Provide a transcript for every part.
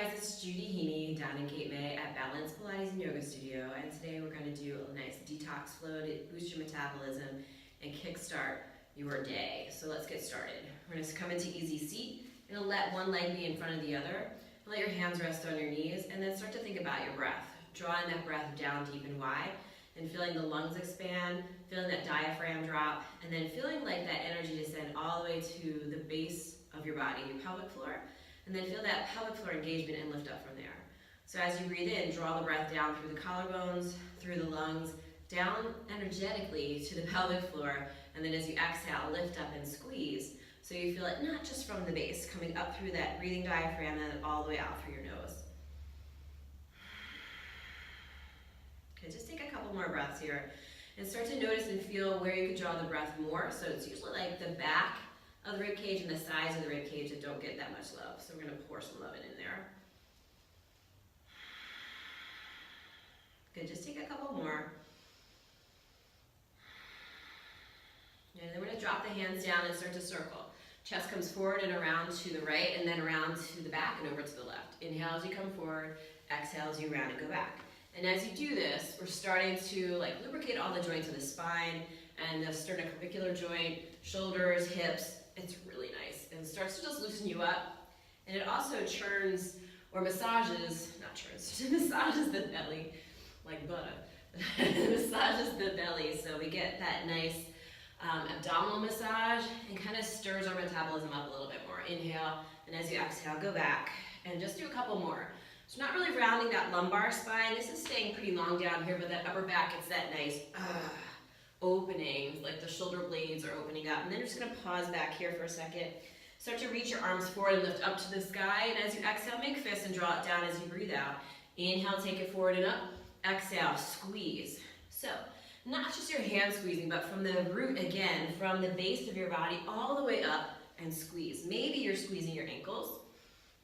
guys, it's Judy Heaney down in Cape May at Balance Pilates and Yoga Studio, and today we're going to do a nice detox flow to boost your metabolism and kickstart your day. So let's get started. We're going to come into easy seat. You're going to let one leg be in front of the other. Let your hands rest on your knees, and then start to think about your breath. Drawing that breath down deep and wide, and feeling the lungs expand, feeling that diaphragm drop, and then feeling like that energy descend all the way to the base of your body, your pelvic floor. And then feel that pelvic floor engagement and lift up from there. So as you breathe in, draw the breath down through the collarbones, through the lungs, down energetically to the pelvic floor, and then as you exhale, lift up and squeeze. So you feel it not just from the base, coming up through that breathing diaphragm and then all the way out through your nose. Okay, just take a couple more breaths here and start to notice and feel where you can draw the breath more. So it's usually like the back of the rib cage and the sides of the rib cage that don't get that much love. So we're going to pour some love in there. Good, just take a couple more. And then we're going to drop the hands down and start to circle. Chest comes forward and around to the right, and then around to the back and over to the left. Inhale as you come forward, exhale as you round and go back. And as you do this, we're starting to lubricate all the joints of the spine and the sternoclavicular joint, shoulders, hips. It's really nice and starts to just loosen you up. And it also churns or massages, not churns, massages the belly like butter. Massages the belly so we get that nice abdominal massage and kind of stirs our metabolism up a little bit more. Inhale, and as you exhale, go back and just do a couple more. So not really rounding that lumbar spine. This is staying pretty long down here, but that upper back, it's that nice opening, like the shoulder blades are opening up. And then you're just gonna pause back here for a second. Start to reach your arms forward and lift up to the sky. And as you exhale, make fists and draw it down as you breathe out. Inhale, take it forward and up. Exhale, squeeze. So not just your hand squeezing, but from the root again, from the base of your body all the way up and squeeze. Maybe you're squeezing your ankles.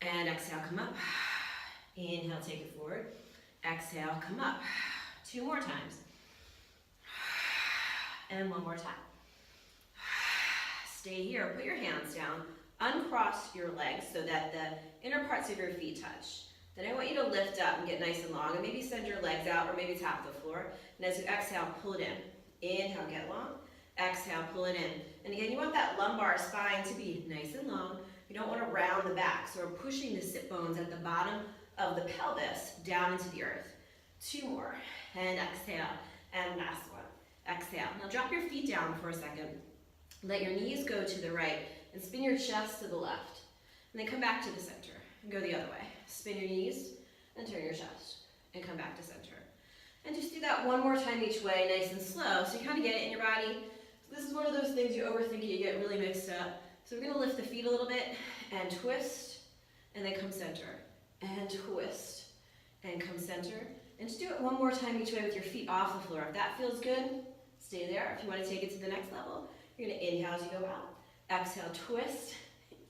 And exhale, come up. Inhale, take it forward. Exhale, come up. 2 more times. And 1 more time. Stay here, put your hands down, uncross your legs so that the inner parts of your feet touch. Then I want you to lift up and get nice and long, and maybe send your legs out or maybe tap the floor. And as you exhale, pull it in. Inhale, get long. Exhale, pull it in. And again, you want that lumbar spine to be nice and long. You don't want to round the back, so we're pushing the sit bones at the bottom of the pelvis down into the earth. 2 more, and exhale, and last one. Exhale. Now drop your feet down for a second. Let your knees go to the right and spin your chest to the left. And then come back to the center and go the other way. Spin your knees and turn your chest and come back to center. And just do that 1 more time each way, nice and slow, so you kind of get it in your body. So this is one of those things you overthink it, you get really mixed up. So we're going to lift the feet a little bit and twist and then come center and twist and come center. And just do it 1 more time each way with your feet off the floor. If that feels good, stay there. If you want to take it to the next level, you're going to inhale as you go out. Exhale, twist.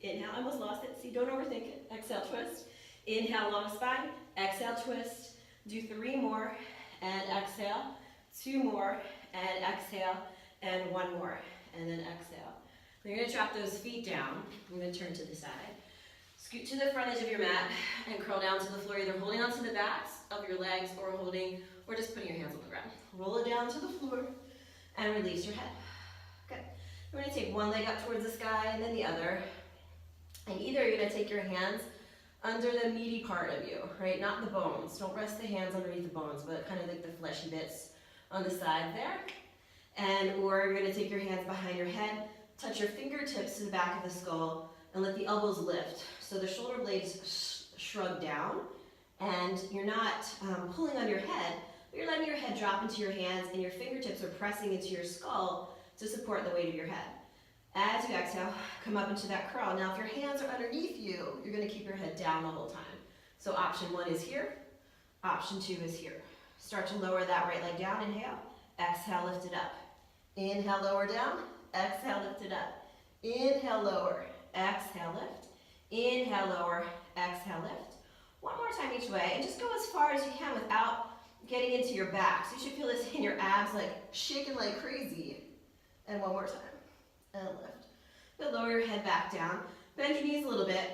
Inhale, I almost lost it. See, don't overthink it. Exhale, twist. Inhale, long spine. Exhale, twist. Do 3 more, and exhale. 2 more, and exhale. And 1 more, and then exhale. Then you're going to drop those feet down. I'm going to turn to the side. Scoot to the front edge of your mat and curl down to the floor, either holding onto the backs of your legs or just putting your hands on the ground. Roll it down to the floor and release your head. Good. We're going to take one leg up towards the sky and then the other. And either you're going to take your hands under the meaty part of you, right? Not the bones. Don't rest the hands underneath the bones, but kind of like the fleshy bits on the side there. Or you're going to take your hands behind your head, touch your fingertips to the back of the skull, and let the elbows lift. So the shoulder blades shrug down, and you're not pulling on your head, but you're letting your head drop into your hands, and your fingertips are pressing into your skull to support the weight of your head. As you exhale, come up into that curl. Now if your hands are underneath you, you're going to keep your head down the whole time. So option 1 is here, option 2 is here. Start to lower that right leg down, inhale, exhale, lift it up. Inhale, lower down, exhale, lift it up. Inhale, lower, exhale, lift. Inhale, lower, exhale, lift. 1 more time each way, and just go as far as you can without getting into your back. So you should feel this in your abs, like shaking like crazy. And 1 more time, and lift. Then lower your head back down. Bend your knees a little bit.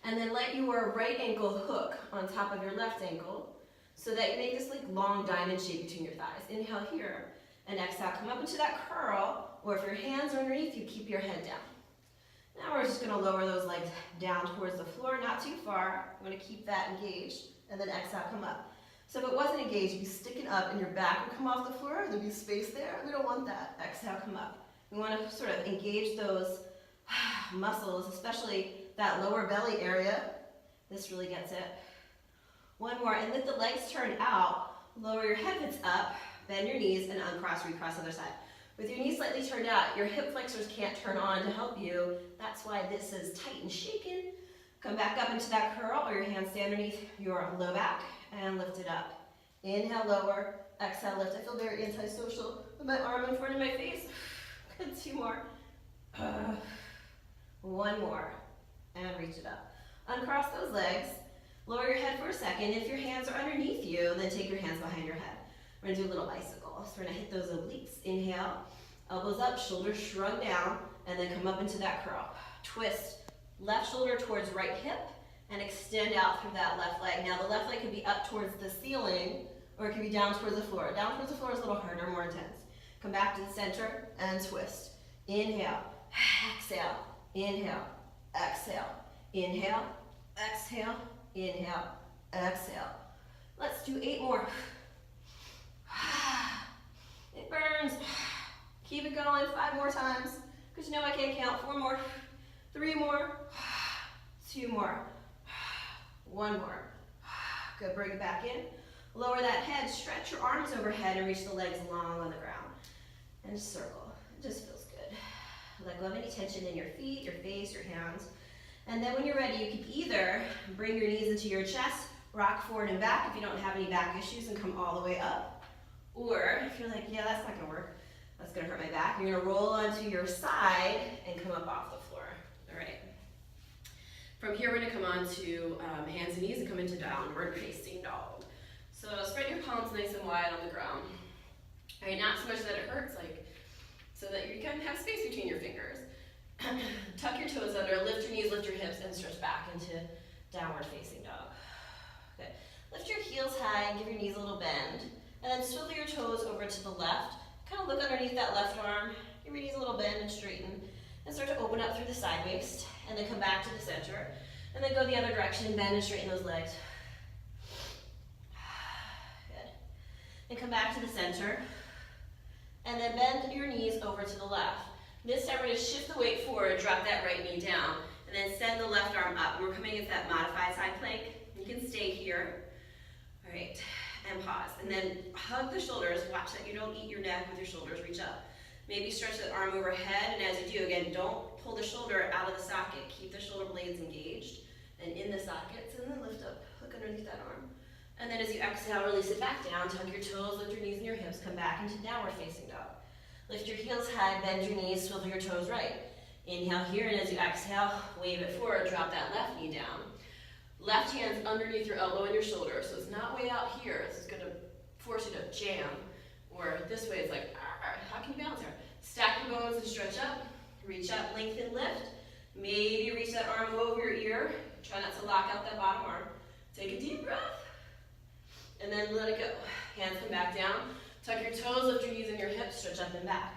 And then let your right ankle hook on top of your left ankle so that you make this like long diamond shape between your thighs. Inhale here, and exhale, come up into that curl, or if your hands are underneath you, keep your head down. Now we're just gonna lower those legs down towards the floor, not too far. I'm gonna keep that engaged, and then exhale, come up. So if it wasn't engaged, you'd be sticking up and your back would come off the floor, there'd be space there. We don't want that. Exhale, come up. We wanna sort of engage those muscles, especially that lower belly area. This really gets it. One more, and let the legs turn out. Lower your head hips up, bend your knees, and uncross, recross other side. With your knees slightly turned out, your hip flexors can't turn on to help you. That's why this is tight and shaken. Come back up into that curl, or your hands stay underneath your low back, and lift it up. Inhale, lower. Exhale, lift. I feel very antisocial with my arm in front of my face. Good, 2 more. 1 more. And reach it up. Uncross those legs. Lower your head for a second. If your hands are underneath you, then take your hands behind your head. We're gonna do a little bicycle. So we're gonna hit those obliques. Inhale, elbows up, shoulders shrug down, and then come up into that curl. Twist, left shoulder towards right hip, and extend out through that left leg. Now the left leg could be up towards the ceiling, or it could be down towards the floor. Down towards the floor is a little harder, more intense. Come back to the center and twist. Inhale, exhale, inhale, exhale, inhale, exhale, inhale, exhale. Let's do 8 more. It burns. Keep it going 5 more times, because you know I can't count. 4 more, 3 more, 2 more, 1 more. Good, bring it back in. Lower that head, stretch your arms overhead and reach the legs long on the ground. And circle, it just feels good. Let go of any tension in your feet, your face, your hands. And then when you're ready, you can either bring your knees into your chest, rock forward and back if you don't have any back issues, and come all the way up. Or if you're like, yeah, that's not gonna work, that's gonna hurt my back, you're gonna roll onto your side and come up off the floor. All right. From here, we're gonna come on to hands and knees and come into downward facing dog. So spread your palms nice and wide on the ground. All right, not so much that it hurts, like, so that you can have space between your fingers. Tuck your toes under, lift your knees, lift your hips, and stretch back into downward facing dog. Good. Lift your heels high and give your knees a little bend. And then swivel your toes over to the left. Kind of look underneath that left arm. Give your knees a little bend and straighten. And start to open up through the side waist. And then come back to the center. And then go the other direction, bend and straighten those legs. Good. And come back to the center. And then bend your knees over to the left. This time we're going to shift the weight forward, drop that right knee down, and then send the left arm up. We're coming into that modified side plank. You can stay here. All right, and pause. And then hug the shoulders. Watch that you don't eat your neck with your shoulders. Reach up. Maybe stretch the arm overhead, and as you do, again, don't pull the shoulder out of the socket. Keep the shoulder blades engaged and in the sockets, and then lift up. Hook underneath that arm. And then as you exhale, release it back down. Tuck your toes, lift your knees and your hips. Come back into downward facing dog. Lift your heels high, bend your knees, swivel your toes right. Inhale here, and as you exhale, wave it forward, drop that left knee down. Left hand's underneath your elbow and your shoulder, so it's not way out here. This is gonna force you to jam. Or this way, it's like, how can you balance here? Stack your bones and stretch up. Reach up, lengthen, lift. Maybe reach that arm over your ear. Try not to lock out that bottom arm. Take a deep breath. And then let it go. Hands come back down. Tuck your toes, lift your knees and your hips, stretch up and back.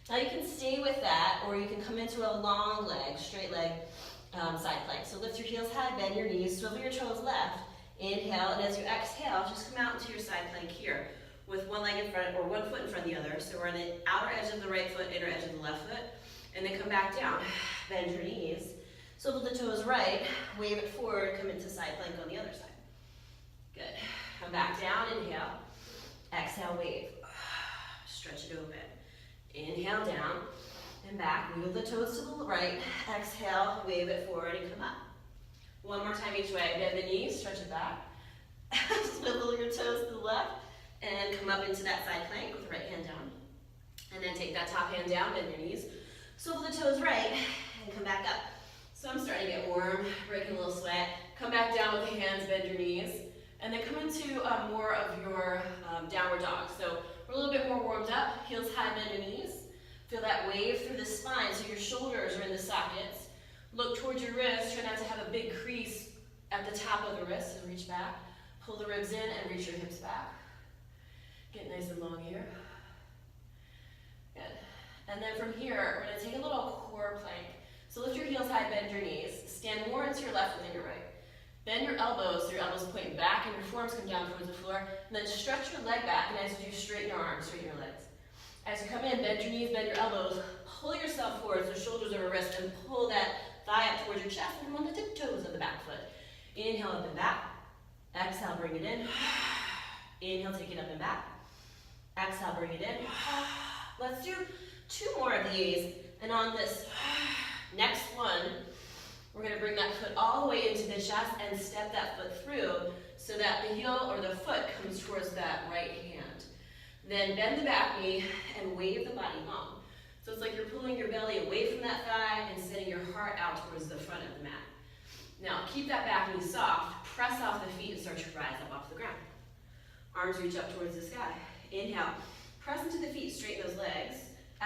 Now you can stay with that, or you can come into a long leg, straight leg side plank. So lift your heels high, bend your knees, swivel your toes left. Inhale, and as you exhale, just come out into your side plank here with one leg in front, or one foot in front of the other. So we're on the outer edge of the right foot, inner edge of the left foot, and then come back down. Bend your knees, swivel the toes right, wave it forward, come into side plank on the other side. Good. Come back down, inhale. Exhale, wave. Stretch it open. Inhale, down and back. Move the toes to the right. Exhale, wave it forward and come up. One more time each way. Bend the knees, stretch it back. Swivel your toes to the left and come up into that side plank with the right hand down. And then take that top hand down, bend your knees. Swivel the toes right and come back up. So I'm starting to get warm, breaking a little sweat. Come back down with the hands, bend your knees. And then come into more of your downward dog. So we're a little bit more warmed up. Heels high, bend your knees. Feel that wave through the spine so your shoulders are in the sockets. Look towards your wrist. Try not to have a big crease at the top of the wrist and reach back. Pull the ribs in and reach your hips back. Get nice and long here. Good. And then from here, we're going to take a little core plank. So lift your heels high, bend your knees. Stand more into your left than your right. Bend your elbows so your elbows point back and your forearms come down towards the floor. And then stretch your leg back, and as you do, straighten your arms, straighten your legs. As you come in, bend your knees, bend your elbows. Pull yourself forward, so shoulders over wrist, and pull that thigh up towards your chest and come on the tiptoes of the back foot. Inhale up and back. Exhale, bring it in. Inhale, take it up and back. Exhale, bring it in. Let's do 2 more of these. And on this next one, we're going to bring that foot all the way into the chest and step that foot through so that the heel or the foot comes towards that right hand. Then bend the back knee and wave the body long. So it's like you're pulling your belly away from that thigh and sending your heart out towards the front of the mat. Now keep that back knee soft, press off the feet and start to rise up off the ground. Arms reach up towards the sky. Inhale, press into the feet, straighten those legs.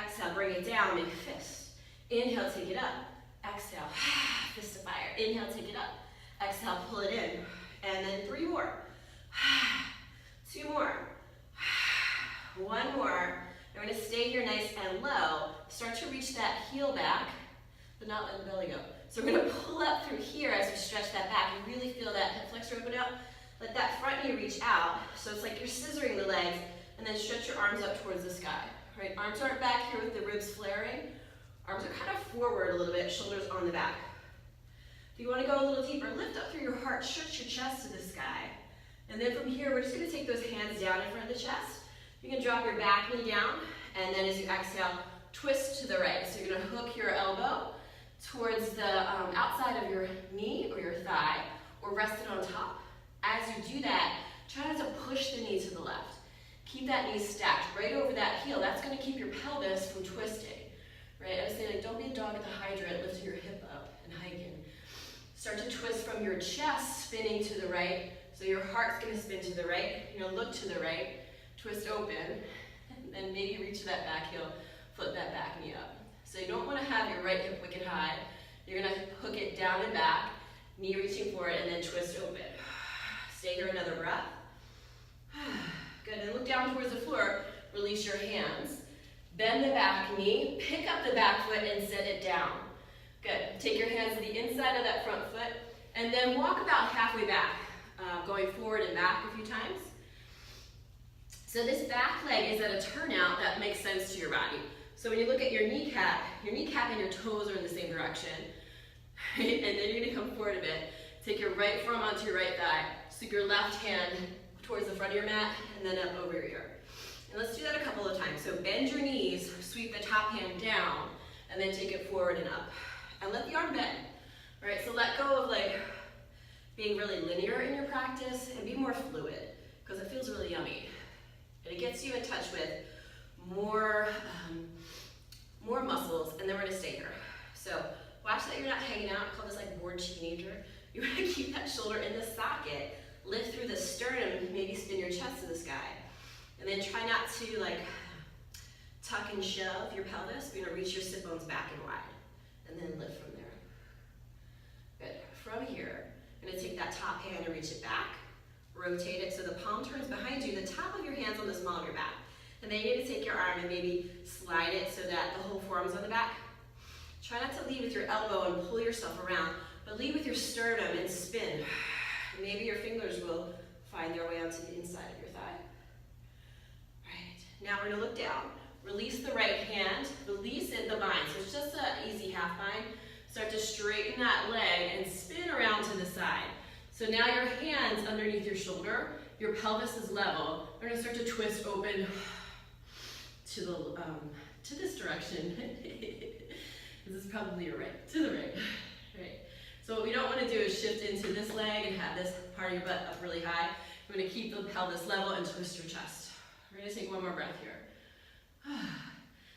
Exhale, bring it down, make a fist. Inhale, take it up. Exhale, fist to fire. Inhale, take it up. Exhale, pull it in. And then 3 more. 2 more. 1 more. We're going to stay here nice and low. Start to reach that heel back, but not let the belly go. So we're going to pull up through here as we stretch that back. You really feel that hip flexor open up. Let that front knee reach out. So it's like you're scissoring the legs, and then stretch your arms up towards the sky. Right? Arms aren't back here with the ribs flaring. Arms are kind of forward a little bit, shoulders on the back. If you want to go a little deeper, lift up through your heart, stretch your chest to the sky. And then from here, we're just going to take those hands down in front of the chest. You can drop your back knee down, and then as you exhale, twist to the right. So you're going to hook your elbow towards the outside of your knee or your thigh, or rest it on top. As you do that, try not to push the knee to the left. Keep that knee stacked right over that heel. That's going to keep your pelvis from twisting. Right? I was saying, like, don't be a dog at the hydrant, lifting your hip up and hiking. Start to twist from your chest, spinning to the right. So your heart's going to spin to the right. You're going to look to the right. Twist open, and then maybe reach that back heel, flip that back knee up. So you don't want to have your right hip wicked high. You're going to hook it down and back, knee reaching forward, and then twist open. Stay here another breath. Good, and look down towards the floor. Release your hands. Bend the back knee, pick up the back foot and set it down. Good, take your hands to the inside of that front foot, and then walk about halfway back, going forward and back a few times. So this back leg is at a turnout that makes sense to your body. So when you look at your kneecap and your toes are in the same direction. Right? And then you're going to come forward a bit. Take your right forearm onto your right thigh. Sweep your left hand towards the front of your mat and then up over your ear. And let's do that a couple of times. So bend your knees, sweep the top hand down, and then take it forward and up. And let the arm bend. Right? So let go of like being really linear in your practice and be more fluid because it feels really yummy. And it gets you in touch with more muscles, and then we're going to stay here. So watch that you're not hanging out. I call this like bored teenager. You want to keep that shoulder in the socket, lift through the sternum, maybe spin your chest to the sky. And then try not to like tuck and shove your pelvis. You're going to reach your sit bones back and wide, and then lift from there. Good. From here, I'm going to take that top hand and reach it back. Rotate it so the palm turns behind you, the top of your hand's on the small of your back. And then you need to take your arm and maybe slide it so that the whole forearm's on the back. Try not to lead with your elbow and pull yourself around, but lead with your sternum and spin. And maybe your fingers will find their way onto the inside of your thigh. Right, now we're gonna look down. Release the right hand, release it, the bind. So it's just an easy half bind. Start to straighten that leg and spin around to the side. So now your hands underneath your shoulder, your pelvis is level. We're gonna start to twist open to this direction. This is probably your right, to the right. Right. So what we don't want to do is shift into this leg and have this part of your butt up really high. We're going to keep the pelvis level and twist your chest. We're going to take one more breath here.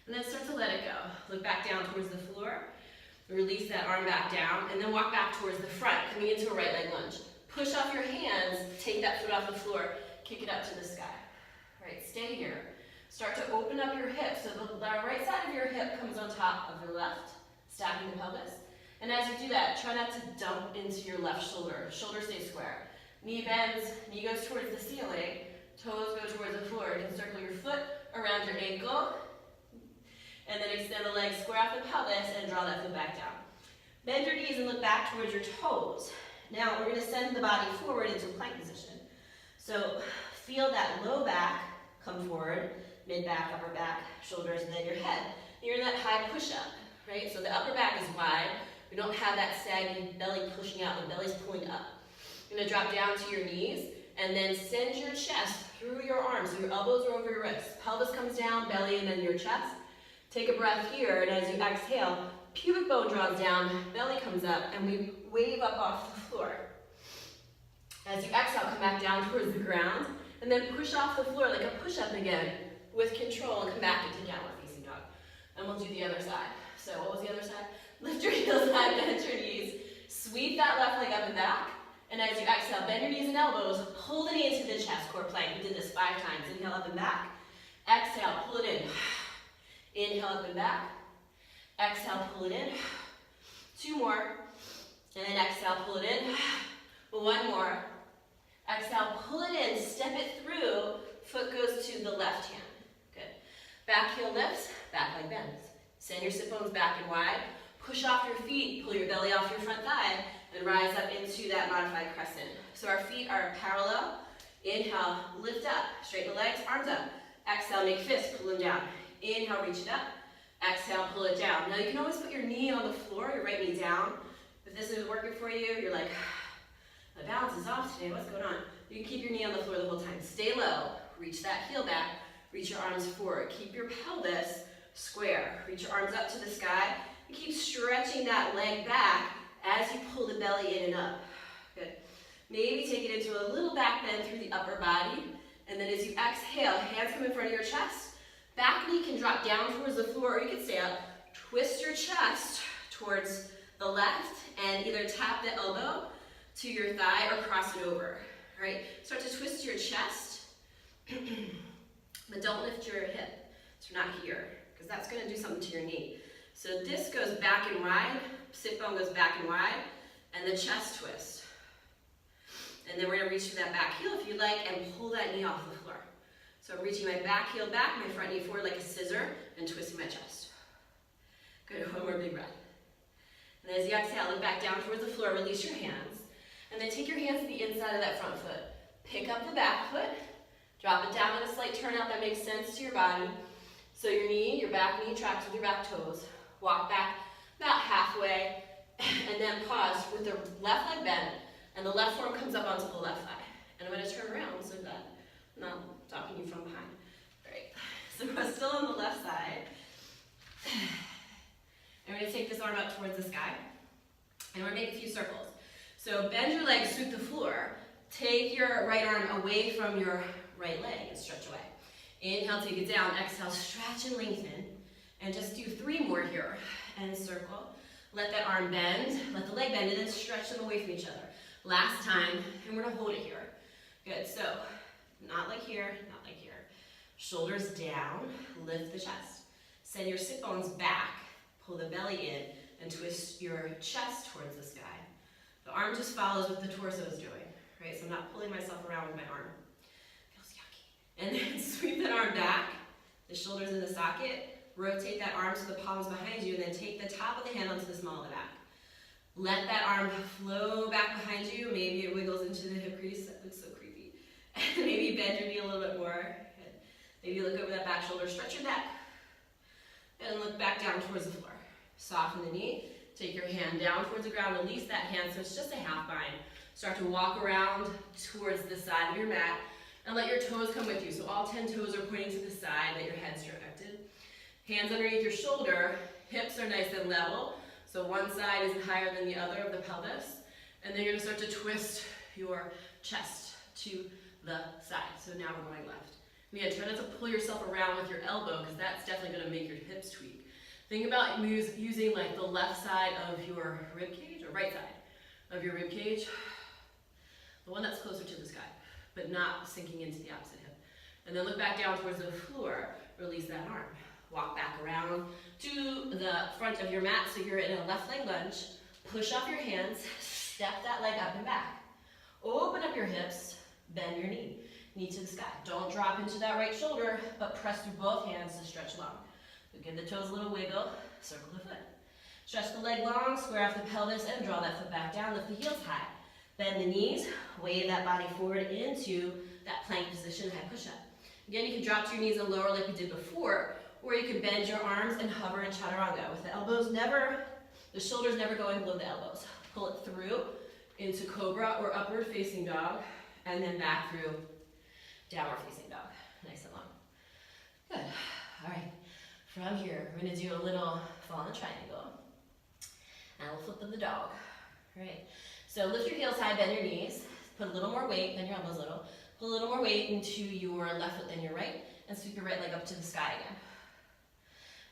And then start to let it go. Look back down towards the floor. Release that arm back down, and then walk back towards the front, coming into a right leg lunge. Push off your hands, take that foot off the floor, kick it up to the sky. All right, stay here. Start to open up your hips, so the right side of your hip comes on top of your left, stacking the pelvis. And as you do that, try not to dump into your left shoulder. Shoulder stays square. Knee bends, knee goes towards the ceiling, toes go towards the floor. You can circle your foot around your ankle, and then extend the legs square off the pelvis and draw that foot back down. Bend your knees and look back towards your toes. Now we're going to send the body forward into plank position. So feel that low back come forward, mid back, upper back, shoulders, and then your head. You're in that high push-up, right? So the upper back is wide. We don't have that saggy belly pushing out. The belly's pulling up. You're going to drop down to your knees and then send your chest through your arms. So your elbows are over your wrists. Pelvis comes down, belly, and then your chest. Take a breath here, and as you exhale, pubic bone draws down, belly comes up, and we wave up off the floor. As you exhale, come back down towards the ground, and then push off the floor like a push-up again with control, and come back into downward facing dog. And we'll do the other side. So what was the other side? Lift your heels high, bend your knees, sweep that left leg up and back, and as you exhale, bend your knees and elbows, pull the knee into the chest, core plank. We did this 5 times. Inhale up and back. Exhale, pull it in. Inhale up and back. Exhale, pull it in. 2 more. And then exhale, pull it in. 1 more. Exhale, pull it in, step it through. Foot goes to the left hand. Good. Back heel lifts, back leg bends. Send your sit bones back and wide. Push off your feet, pull your belly off your front thigh, and rise up into that modified crescent. So our feet are parallel. Inhale, lift up, straighten the legs, arms up. Exhale, make fists, pull them down. Inhale, reach it up. Exhale, pull it down. Now you can always put your knee on the floor, your right knee down. If this is working for you, you're like, my balance is off today, what's going on? You can keep your knee on the floor the whole time. Stay low, reach that heel back, reach your arms forward. Keep your pelvis square. Reach your arms up to the sky, and keep stretching that leg back as you pull the belly in and up. Good. Maybe take it into a little back bend through the upper body, and then as you exhale, hands come in front of your chest. Back knee can drop down towards the floor, or you can stay up. Twist your chest towards the left, and either tap the elbow to your thigh or cross it over. All right? Start to twist your chest, but don't lift your hip. So not here, because that's going to do something to your knee. So this goes back and wide, sit bone goes back and wide, and the chest twist. And then we're going to reach through that back heel if you like, and pull that knee off the floor. So I'm reaching my back heel back, my front knee forward like a scissor, and twisting my chest. Good, 1 more big breath. And as you exhale, look back down towards the floor, release your hands, and then take your hands to the inside of that front foot. Pick up the back foot, drop it down in a slight turnout that makes sense to your body. So your knee, your back knee tracks with your back toes. Walk back about halfway, and then pause with the left leg bent, and the left forearm comes up onto the left thigh. And I'm going to turn around so that I'm not talking you from behind. All right, so we're still on the left side. And we're going to take this arm up towards the sky, and we're going to make a few circles. So bend your legs, sweep the floor. Take your right arm away from your right leg and stretch away. Inhale, take it down. Exhale, stretch and lengthen. And just do 3 more here. And circle. Let that arm bend, let the leg bend, and then stretch them away from each other. Last time, and we're going to hold it here. Good, so not like here, not like here. Shoulders down, lift the chest. Send your sit bones back, pull the belly in, and twist your chest towards the sky. The arm just follows what the torso is doing, right? So I'm not pulling myself around with my arm. Feels yucky. And then sweep that arm back, the shoulders in the socket, rotate that arm so the palm's behind you, and then take the top of the hand onto the small of the back. Let that arm flow back behind you. Maybe it wiggles into the hip crease. That looks so creepy. And maybe bend your knee a little bit more. Maybe look over that back shoulder, stretch your neck. And look back down towards the floor. Soften the knee. Take your hand down towards the ground. Release that hand so it's just a half bind. Start to walk around towards the side of your mat. And let your toes come with you. So all 10 toes are pointing to the side. Let your head's directed. Hands underneath your shoulder. Hips are nice and level. So one side is higher than the other of the pelvis. And then you're going to start to twist your chest to the side. So now we're going left. And again, try not to pull yourself around with your elbow because that's definitely going to make your hips tweak. Think about using like the left side of your rib cage, or right side of your rib cage, the one that's closer to the sky, but not sinking into the opposite hip. And then look back down towards the floor, release that arm. Walk back around to the front of your mat so you're in a left leg lunge. Push off your hands, step that leg up and back. Open up your hips, bend your knee to the sky. Don't drop into that right shoulder, but press through both hands to stretch long. So give the toes a little wiggle, circle the foot. Stretch the leg long, square off the pelvis, and draw that foot back down. Lift the heels high. Bend the knees, wave that body forward into that plank position, high push-up. Again, you can drop to your knees and lower like we did before, or you can bend your arms and hover in chaturanga with the elbows never, the shoulders never going below the elbows. Pull it through into cobra or upward facing dog, and then back through downward facing dog. Nice and long. Good. All right. From here, we're going to do a little fallen triangle. And we'll flip in the dog. All right. So lift your heels high, bend your knees. Put a little more weight, bend your elbows a little. Put a little more weight into your left foot than your right, and sweep your right leg up to the sky again.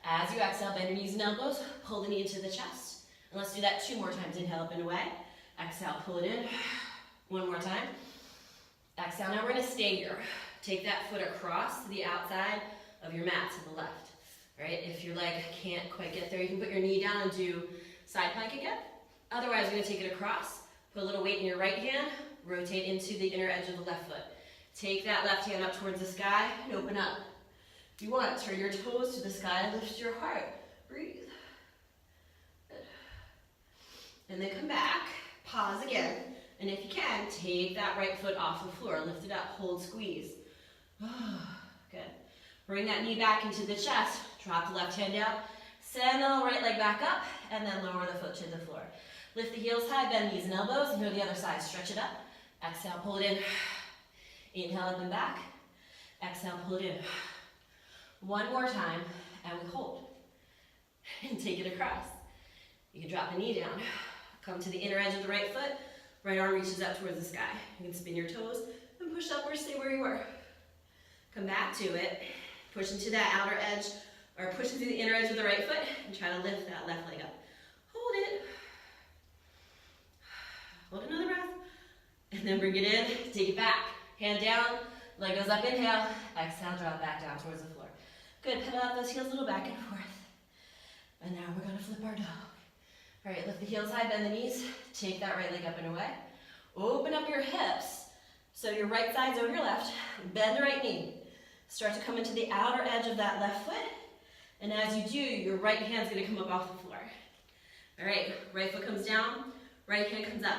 As you exhale, bend your knees and elbows. Pull the knee into the chest. And let's do that 2 more times. Inhale, up and away. Exhale, pull it in. 1 more time. Exhale. Now we're going to stay here. Take that foot across to the outside of your mat to the left. All right. If your leg can't quite get there, you can put your knee down and do side plank again. Otherwise, we're going to take it across. Put a little weight in your right hand. Rotate into the inner edge of the left foot. Take that left hand up towards the sky and open up. If you want, turn your toes to the sky, lift your heart. Breathe. Good. And then come back. Pause again. And if you can, take that right foot off the floor. Lift it up. Hold, squeeze. Good. Bring that knee back into the chest. Drop the left hand down. Send the right leg back up. And then lower the foot to the floor. Lift the heels high, bend knees and elbows. And go to the other side. Stretch it up. Exhale, pull it in. Inhale, up and back. Exhale, pull it in. 1 more time, and we hold. And take it across. You can drop the knee down. Come to the inner edge of the right foot. Right arm reaches up towards the sky. You can spin your toes and push up or stay where you were. Come back to it. Push into that outer edge, or push into the inner edge of the right foot, and try to lift that left leg up. Hold it. Hold another breath. And then bring it in. Take it back. Hand down. Leg goes up. Inhale. Exhale. Drop back down towards the floor. Good. Pedal out those heels a little back and forth. And now we're going to flip our dog. All right. Lift the heels high. Bend the knees. Take that right leg up and away. Open up your hips. So your right side's over your left. Bend the right knee. Start to come into the outer edge of that left foot. And as you do, your right hand's going to come up off the floor. All right. Right foot comes down. Right hand comes up.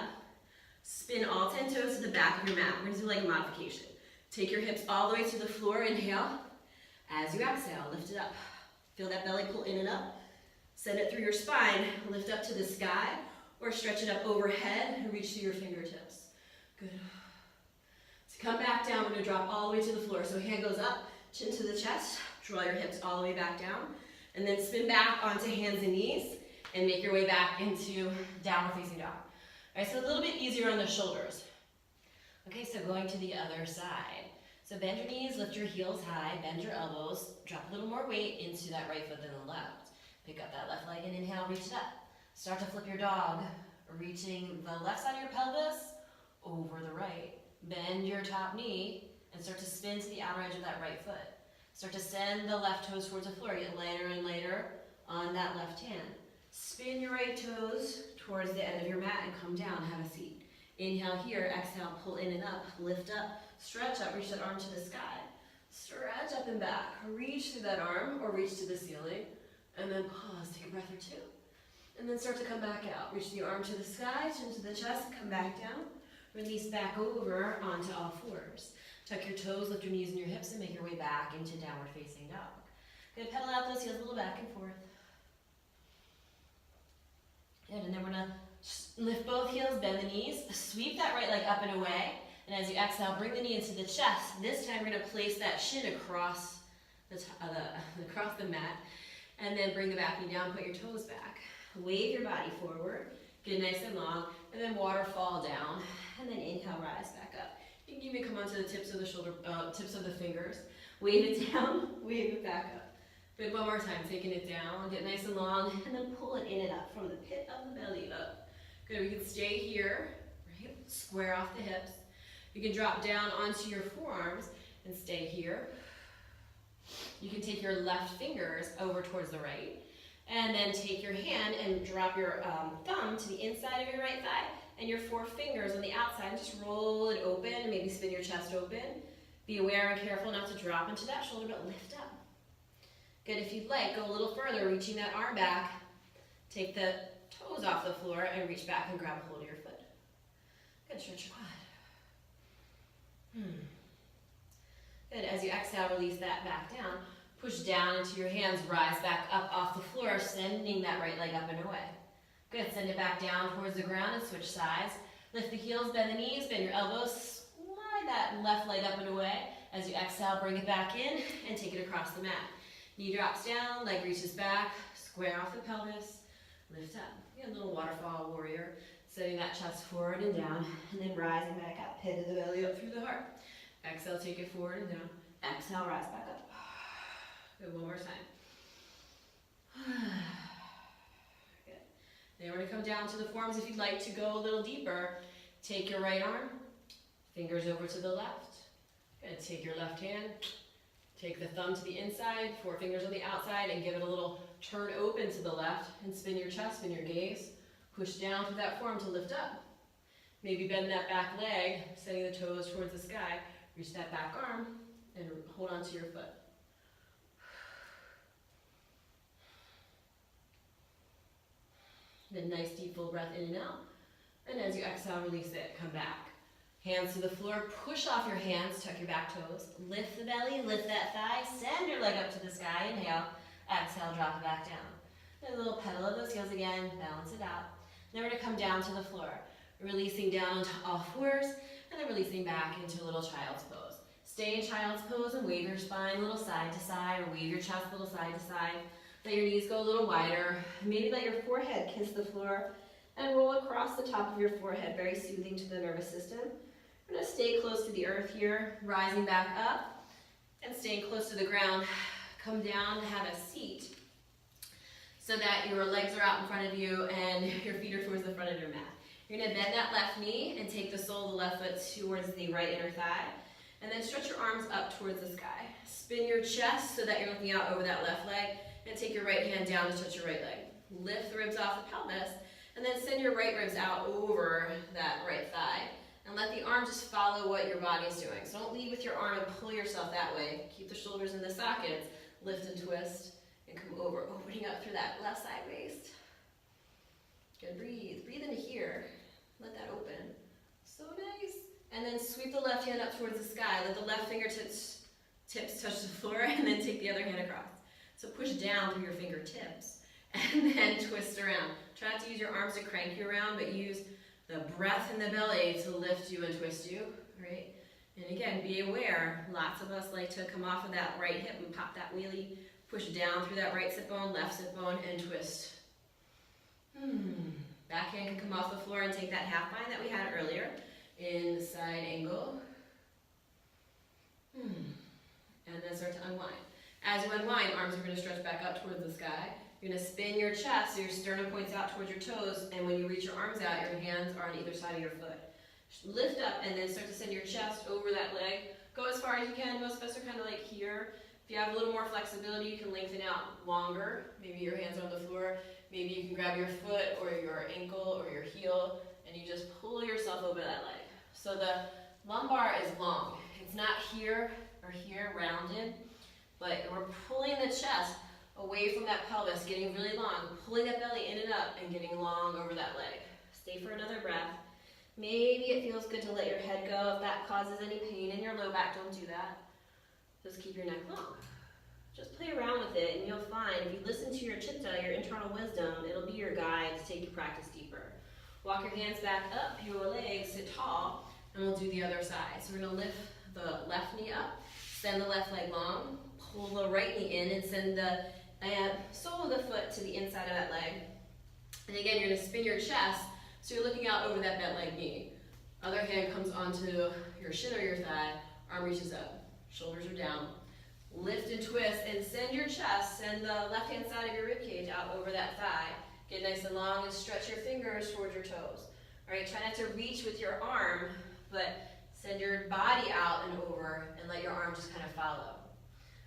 Spin all 10 toes to the back of your mat. We're going to do leg modification. Take your hips all the way to the floor. Inhale. As you exhale, lift it up. Feel that belly pull in and up. Send it through your spine. Lift up to the sky or stretch it up overhead and reach to your fingertips. Good. So come back down. We're going to drop all the way to the floor. So hand goes up, chin to the chest. Draw your hips all the way back down. And then spin back onto hands and knees and make your way back into downward facing dog. All right, so a little bit easier on the shoulders. Okay, so going to the other side. So bend your knees, lift your heels high, bend your elbows, drop a little more weight into that right foot than the left. Pick up that left leg and inhale, reach it up. Start to flip your dog, reaching the left side of your pelvis over the right. Bend your top knee and start to spin to the outer edge of that right foot. Start to send the left toes towards the floor. Get lighter and lighter on that left hand. Spin your right toes towards the end of your mat and come down, have a seat. Inhale here, exhale, pull in and up, lift up, stretch up, reach that arm to the sky. Stretch up and back, reach through that arm or reach to the ceiling, and then pause, take a breath or 2. And then start to come back out. Reach the arm to the sky, chin to the chest, come back down. Release back over onto all fours. Tuck your toes, lift your knees and your hips, and make your way back into downward facing dog. Good, pedal out those heels a little back and forth. Good, and then we're gonna lift both heels, bend the knees, sweep that right leg up and away, and as you exhale, bring the knee into the chest. This time we're gonna place that shin across the mat, and then bring the back knee down, put your toes back. Wave your body forward, get nice and long, and then waterfall down, and then inhale, rise back up. You can even come onto the tips of the shoulder, tips of the fingers. Wave it down, wave it back up. Good, one more time, taking it down, get nice and long, and then pull it in and up from the pit of the belly up. Good, we can stay here, right? Square off the hips. You can drop down onto your forearms and stay here. You can take your left fingers over towards the right, And then take your hand and drop your thumb to the inside of your right thigh and your 4 fingers on the outside, and just roll it open and maybe spin your chest open. Be aware and careful not to drop into that shoulder, but lift up. Good, if you'd like, go a little further, reaching that arm back. Take the toes off the floor and reach back and grab a hold of your foot. Good, stretch your quad. Good, as you exhale, release that back down. Push down into your hands, rise back up off the floor, sending that right leg up and away. Good, send it back down towards the ground and switch sides. Lift the heels, bend the knees, bend your elbows, slide that left leg up and away. As you exhale, bring it back in and take it across the mat. Knee drops down, leg reaches back, square off the pelvis, lift up. A little waterfall warrior, setting that chest forward and down, and then rising back up, pit of the belly up through the heart. Exhale, take it forward and down. Exhale, rise back up. Good, one more time. Good. Then we're going to come down to the forearms. If you'd like to go a little deeper, take your right arm, fingers over to the left. Good. Take your left hand, take the thumb to the inside, 4 fingers on the outside, and give it a little turn open to the left, and spin your chest, spin your gaze. Push down through that forearm to lift up. Maybe bend that back leg, sending the toes towards the sky. Reach that back arm, and hold on to your foot. Then nice deep full breath in and out. And as you exhale, release it, come back. Hands to the floor, push off your hands, tuck your back toes. Lift the belly, lift that thigh, send your leg up to the sky, inhale. Exhale, drop it back down. And a little pedal of those heels again, balance it out. Then we're gonna come down to the floor, releasing down onto all fours, and then releasing back into a little child's pose. Stay in child's pose and wave your spine a little side to side, or wave your chest a little side to side. Let your knees go a little wider. Maybe let your forehead kiss the floor and roll across the top of your forehead, very soothing to the nervous system. We're gonna stay close to the earth here, rising back up and staying close to the ground. Come down and have a seat so that your legs are out in front of you and your feet are towards the front of your mat. You're gonna bend that left knee and take the sole of the left foot towards the right inner thigh, and then stretch your arms up towards the sky. Spin your chest so that you're looking out over that left leg, and take your right hand down to touch your right leg. Lift the ribs off the pelvis, and then send your right ribs out over that right thigh, and let the arm just follow what your body is doing. So don't lead with your arm and pull yourself that way. Keep the shoulders in the sockets, lift and twist, and come over, opening up through that left side waist. Good, breathe. Breathe into here. Let that open. So nice. And then sweep the left hand up towards the sky. Let the left fingertips touch the floor, and then take the other hand across. So push down through your fingertips, and then twist around. Try not to use your arms to crank you around, but use the breath in the belly to lift you and twist you, right? And again, be aware, lots of us like to come off of that right hip and pop that wheelie, push down through that right sit bone, left sit bone, and twist. Back hand can come off the floor and take that half bind that we had earlier in the side angle. And then start to unwind. As you unwind, arms are going to stretch back up towards the sky. You're going to spin your chest so your sternum points out towards your toes, and when you reach your arms out, your hands are on either side of your foot. Lift up and then start to send your chest over that leg. Go as far as you can. Most of us are kind of like here. If you have a little more flexibility, you can lengthen out longer. Maybe your hands are on the floor. Maybe you can grab your foot or your ankle or your heel, and you just pull yourself over that leg. So the lumbar is long. It's not here or here, rounded, but we're pulling the chest away from that pelvis, getting really long, pulling that belly in and up and getting long over that leg. Stay for another breath. Maybe it feels good to let your head go. If that causes any pain in your low back, don't do that. Just keep your neck long. Just play around with it, and you'll find if you listen to your chitta, your internal wisdom, it'll be your guide to take your practice deeper. Walk your hands back up, your legs, sit tall, and we'll do the other side. So we're going to lift the left knee up, send the left leg long, pull the right knee in, and send the sole of the foot to the inside of that leg. And again, you're going to spin your chest, so you're looking out over that bent leg knee. Other hand comes onto your shin or your thigh, arm reaches up, shoulders are down. Lift and twist, and send your chest, send the left-hand side of your ribcage out over that thigh. Get nice and long and stretch your fingers towards your toes. All right, try not to reach with your arm, but send your body out and over and let your arm just kind of follow.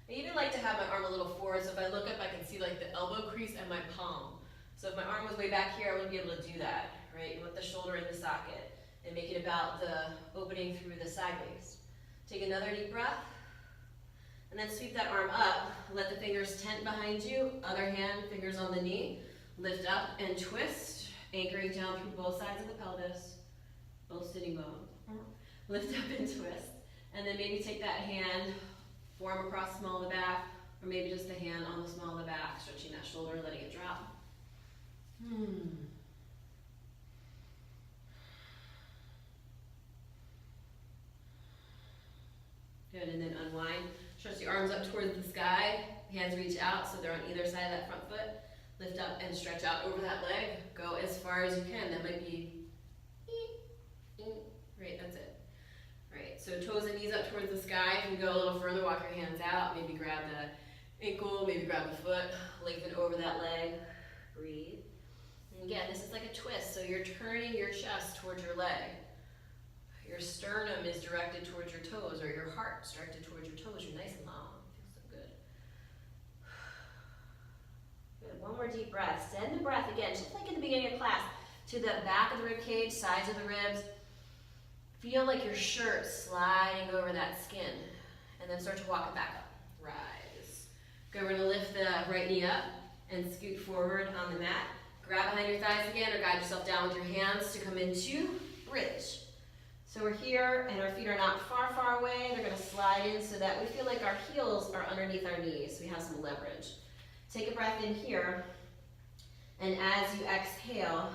I even like to have my arm a little forward, so if I look up, I can see like the elbow crease and my palm. So if my arm was way back here, I wouldn't be able to do that, right? You want the shoulder in the socket and make it about the opening through the sideways. Take another deep breath, and then sweep that arm up. Let the fingers tent behind you. Other hand, fingers on the knee. Lift up and twist, anchoring down through both sides of the pelvis, both sitting bones. Lift up and twist. And then maybe take that hand, form across the small of the back, or maybe just the hand on the small of the back, stretching that shoulder, letting it drop. Good, and then unwind. Stretch the arms up towards the sky. Hands reach out so they're on either side of that front foot. Lift up and stretch out over that leg. Go as far as you can. That might be, right, that's it. Right, so toes and knees up towards the sky. If you go a little further, walk your hands out. Maybe grab the ankle, maybe grab the foot. Lengthen over that leg. Breathe. And again, this is like a twist. So you're turning your chest towards your leg. Your sternum is directed towards your toes, or your heart's directed towards your toes. You're nice and long. Feels so good. Good. One more deep breath. Send the breath again, just like in the beginning of class, to the back of the rib cage, sides of the ribs. Feel like your shirt sliding over that skin, and then start to walk it back up. Rise. Good. We're gonna lift the right knee up and scoot forward on the mat. Grab behind your thighs again, or guide yourself down with your hands to come into bridge. So we're here, and our feet are not far, far away. They're going to slide in so that we feel like our heels are underneath our knees. So we have some leverage. Take a breath in here, and as you exhale,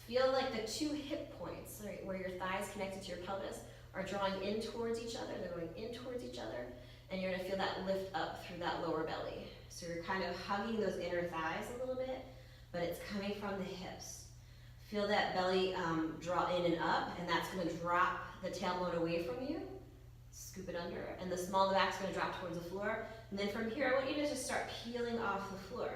feel like the two hip points, right, where your thighs connected to your pelvis, are drawing in towards each other. They're going in towards each other, and you're going to feel that lift up through that lower belly. So you're kind of hugging those inner thighs a little bit, but it's coming from the hips. Feel that belly draw in and up, and that's going to drop the tailbone away from you. Scoop it under, and the small of the back is going to drop towards the floor. And then from here, I want you to just start peeling off the floor.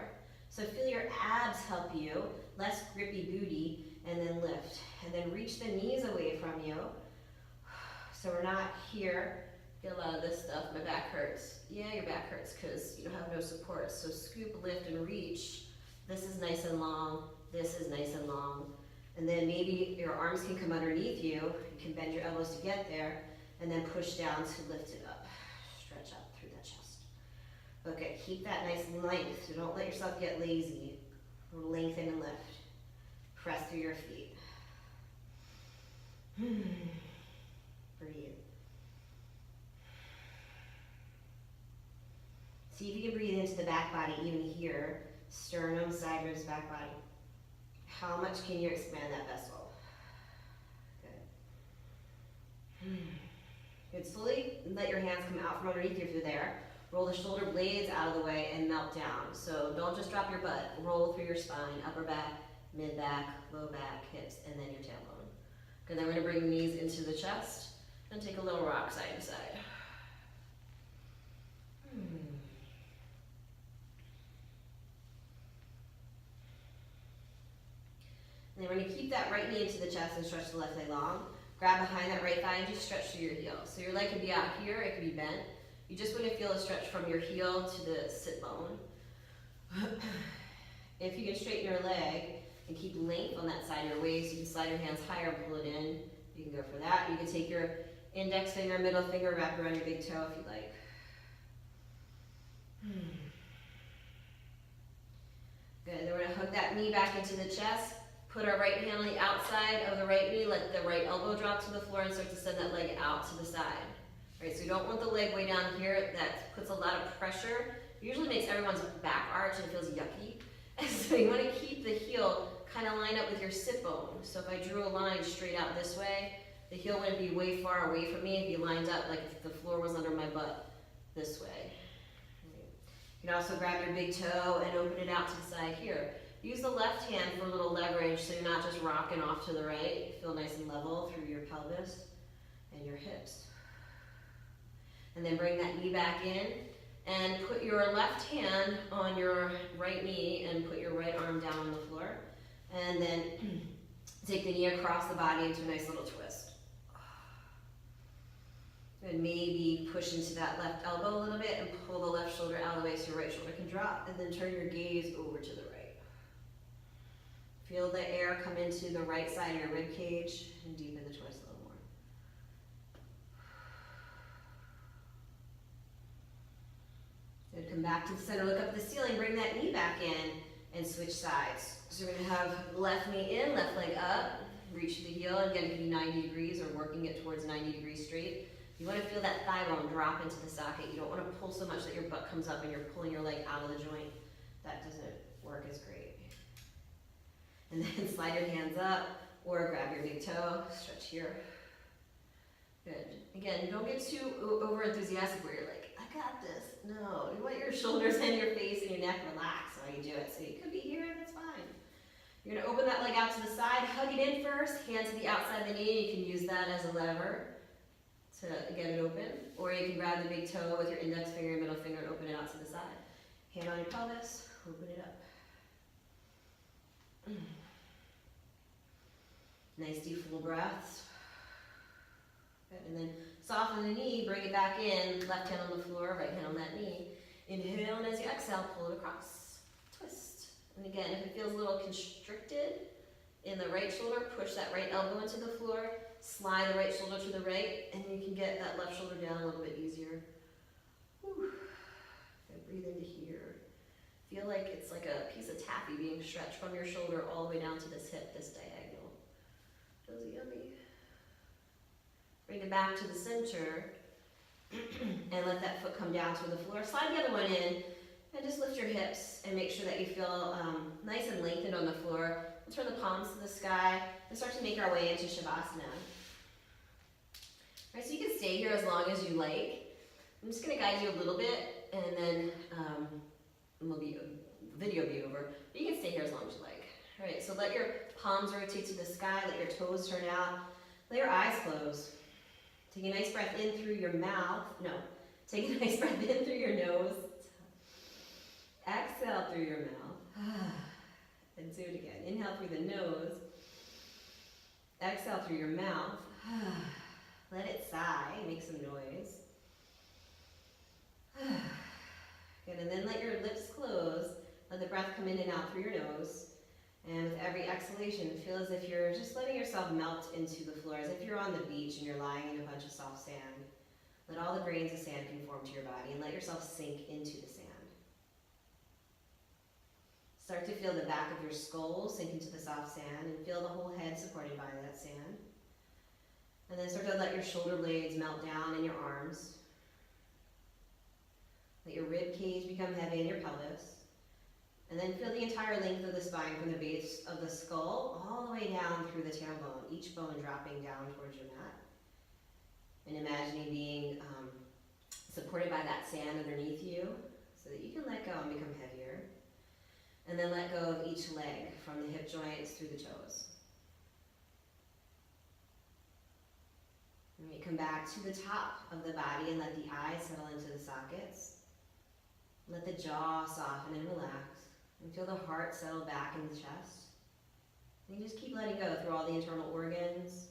So feel your abs help you, less grippy booty, and then lift. And then reach the knees away from you. So we're not here. Get a lot of this stuff. My back hurts. Yeah, your back hurts because you don't have no support. So scoop, lift, and reach. This is nice and long. This is nice and long. And then maybe your arms can come underneath you. You can bend your elbows to get there, and then push down to lift it up. Stretch up through that chest. Okay, keep that nice length. So don't let yourself get lazy. Lengthen and lift. Press through your feet. Breathe. See if you can breathe into the back body, even here. Sternum, side ribs, back body. How much can you expand that vessel? Good. Good. Slowly let your hands come out from underneath you if you're there. Roll the shoulder blades out of the way and melt down. So don't just drop your butt. Roll through your spine, upper back, mid back, low back, hips, and then your tailbone. Good. Then we're going to bring the knees into the chest and take a little rock side to side. And then we're going to keep that right knee into the chest and stretch the left leg long. Grab behind that right thigh and just stretch through your heel. So your leg could be out here, it could be bent. You just want to feel a stretch from your heel to the sit bone. If you can straighten your leg and keep length on that side of your waist, you can slide your hands higher and pull it in. You can go for that. You can take your index finger, middle finger, wrap around your big toe if you like. Good. Then we're going to hook that knee back into the chest. Put our right hand on the outside of the right knee, let the right elbow drop to the floor and start to send that leg out to the side. Right, so you don't want the leg way down here. That puts a lot of pressure. It usually makes everyone's back arch and it feels yucky. And so you want to keep the heel kind of lined up with your sit bone. So if I drew a line straight out this way, the heel wouldn't be way far away from me. It'd be lined up like if the floor was under my butt this way. You can also grab your big toe and open it out to the side here. Use the left hand for a little leverage so you're not just rocking off to the right. Feel nice and level through your pelvis and your hips. And then bring that knee back in and put your left hand on your right knee and put your right arm down on the floor. And then take the knee across the body into a nice little twist. And maybe push into that left elbow a little bit and pull the left shoulder out of the way so your right shoulder can drop, and then turn your gaze over to the right. Feel the air come into the right side of your rib cage and deepen the twist a little more. Good, come back to the center, look up at the ceiling, bring that knee back in and switch sides. So we're gonna have left knee in, left leg up, reach the heel, again it can be 90 degrees or working it towards 90 degrees straight. You want to feel that thigh bone drop into the socket. You don't want to pull so much that your butt comes up and you're pulling your leg out of the joint. That doesn't work as great. And then slide your hands up or grab your big toe, stretch here. Good. Again, don't get too over enthusiastic where you're like, I got this. No, you want your shoulders and your face and your neck relaxed while you do it. So you could be here, that's fine. You're gonna open that leg out to the side, hug it in first, hand to the outside of the knee. You can use that as a lever to get it open, or you can grab the big toe with your index finger and middle finger and open it out to the side. Hand on your pelvis, open it up. Nice deep full breaths. Good. And then soften the knee, bring it back in, left hand on the floor, right hand on that knee. Inhale, and as you exhale, pull it across. Twist. And again, if it feels a little constricted in the right shoulder, push that right elbow into the floor. Slide the right shoulder to the right, and you can get that left shoulder down a little bit easier. Whew. And breathe into here. Feel like it's like a piece of taffy being stretched from your shoulder all the way down to this hip, this diagonal. Feels yummy. Bring it back to the center, and let that foot come down to the floor. Slide the other one in, and just lift your hips, and make sure that you feel nice and lengthened on the floor. We'll turn the palms to the sky, and start to make our way into Shavasana. All right, so you can stay here as long as you like. I'm just going to guide you a little bit, and then video will be over. But you can stay here as long as you like. All right, so let your palms rotate to the sky, let your toes turn out, let your eyes close. Take a nice breath in through your mouth. No, take a nice breath in through your nose. Exhale through your mouth. And do it again. Inhale through the nose. Exhale through your mouth. Let it sigh, make some noise. Good, and then let your lips close. Let the breath come in and out through your nose. And with every exhalation, feel as if you're just letting yourself melt into the floor, as if you're on the beach and you're lying in a bunch of soft sand. Let all the grains of sand conform to your body and let yourself sink into the sand. Start to feel the back of your skull sink into the soft sand and feel the whole head supported by that sand. And then start to let your shoulder blades melt down in your arms. Let your rib cage become heavy in your pelvis. And then feel the entire length of the spine from the base of the skull all the way down through the tailbone, each bone dropping down towards your mat. And imagining being supported by that sand underneath you so that you can let go and become heavier. And then let go of each leg from the hip joints through the toes. And we come back to the top of the body and let the eyes settle into the sockets. Let the jaw soften and relax. And feel the heart settle back in the chest. And you just keep letting go through all the internal organs.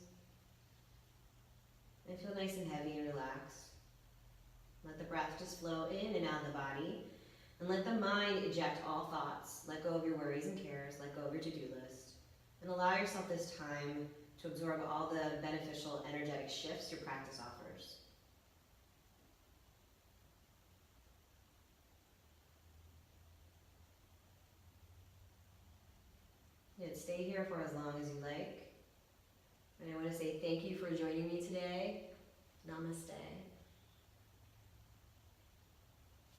And feel nice and heavy and relaxed. Let the breath just flow in and out of the body. And let the mind eject all thoughts. Let go of your worries and cares. Let go of your to-do list. And allow yourself this time to absorb all the beneficial energetic shifts your practice offers. And stay here for as long as you like. And I want to say thank you for joining me today. Namaste.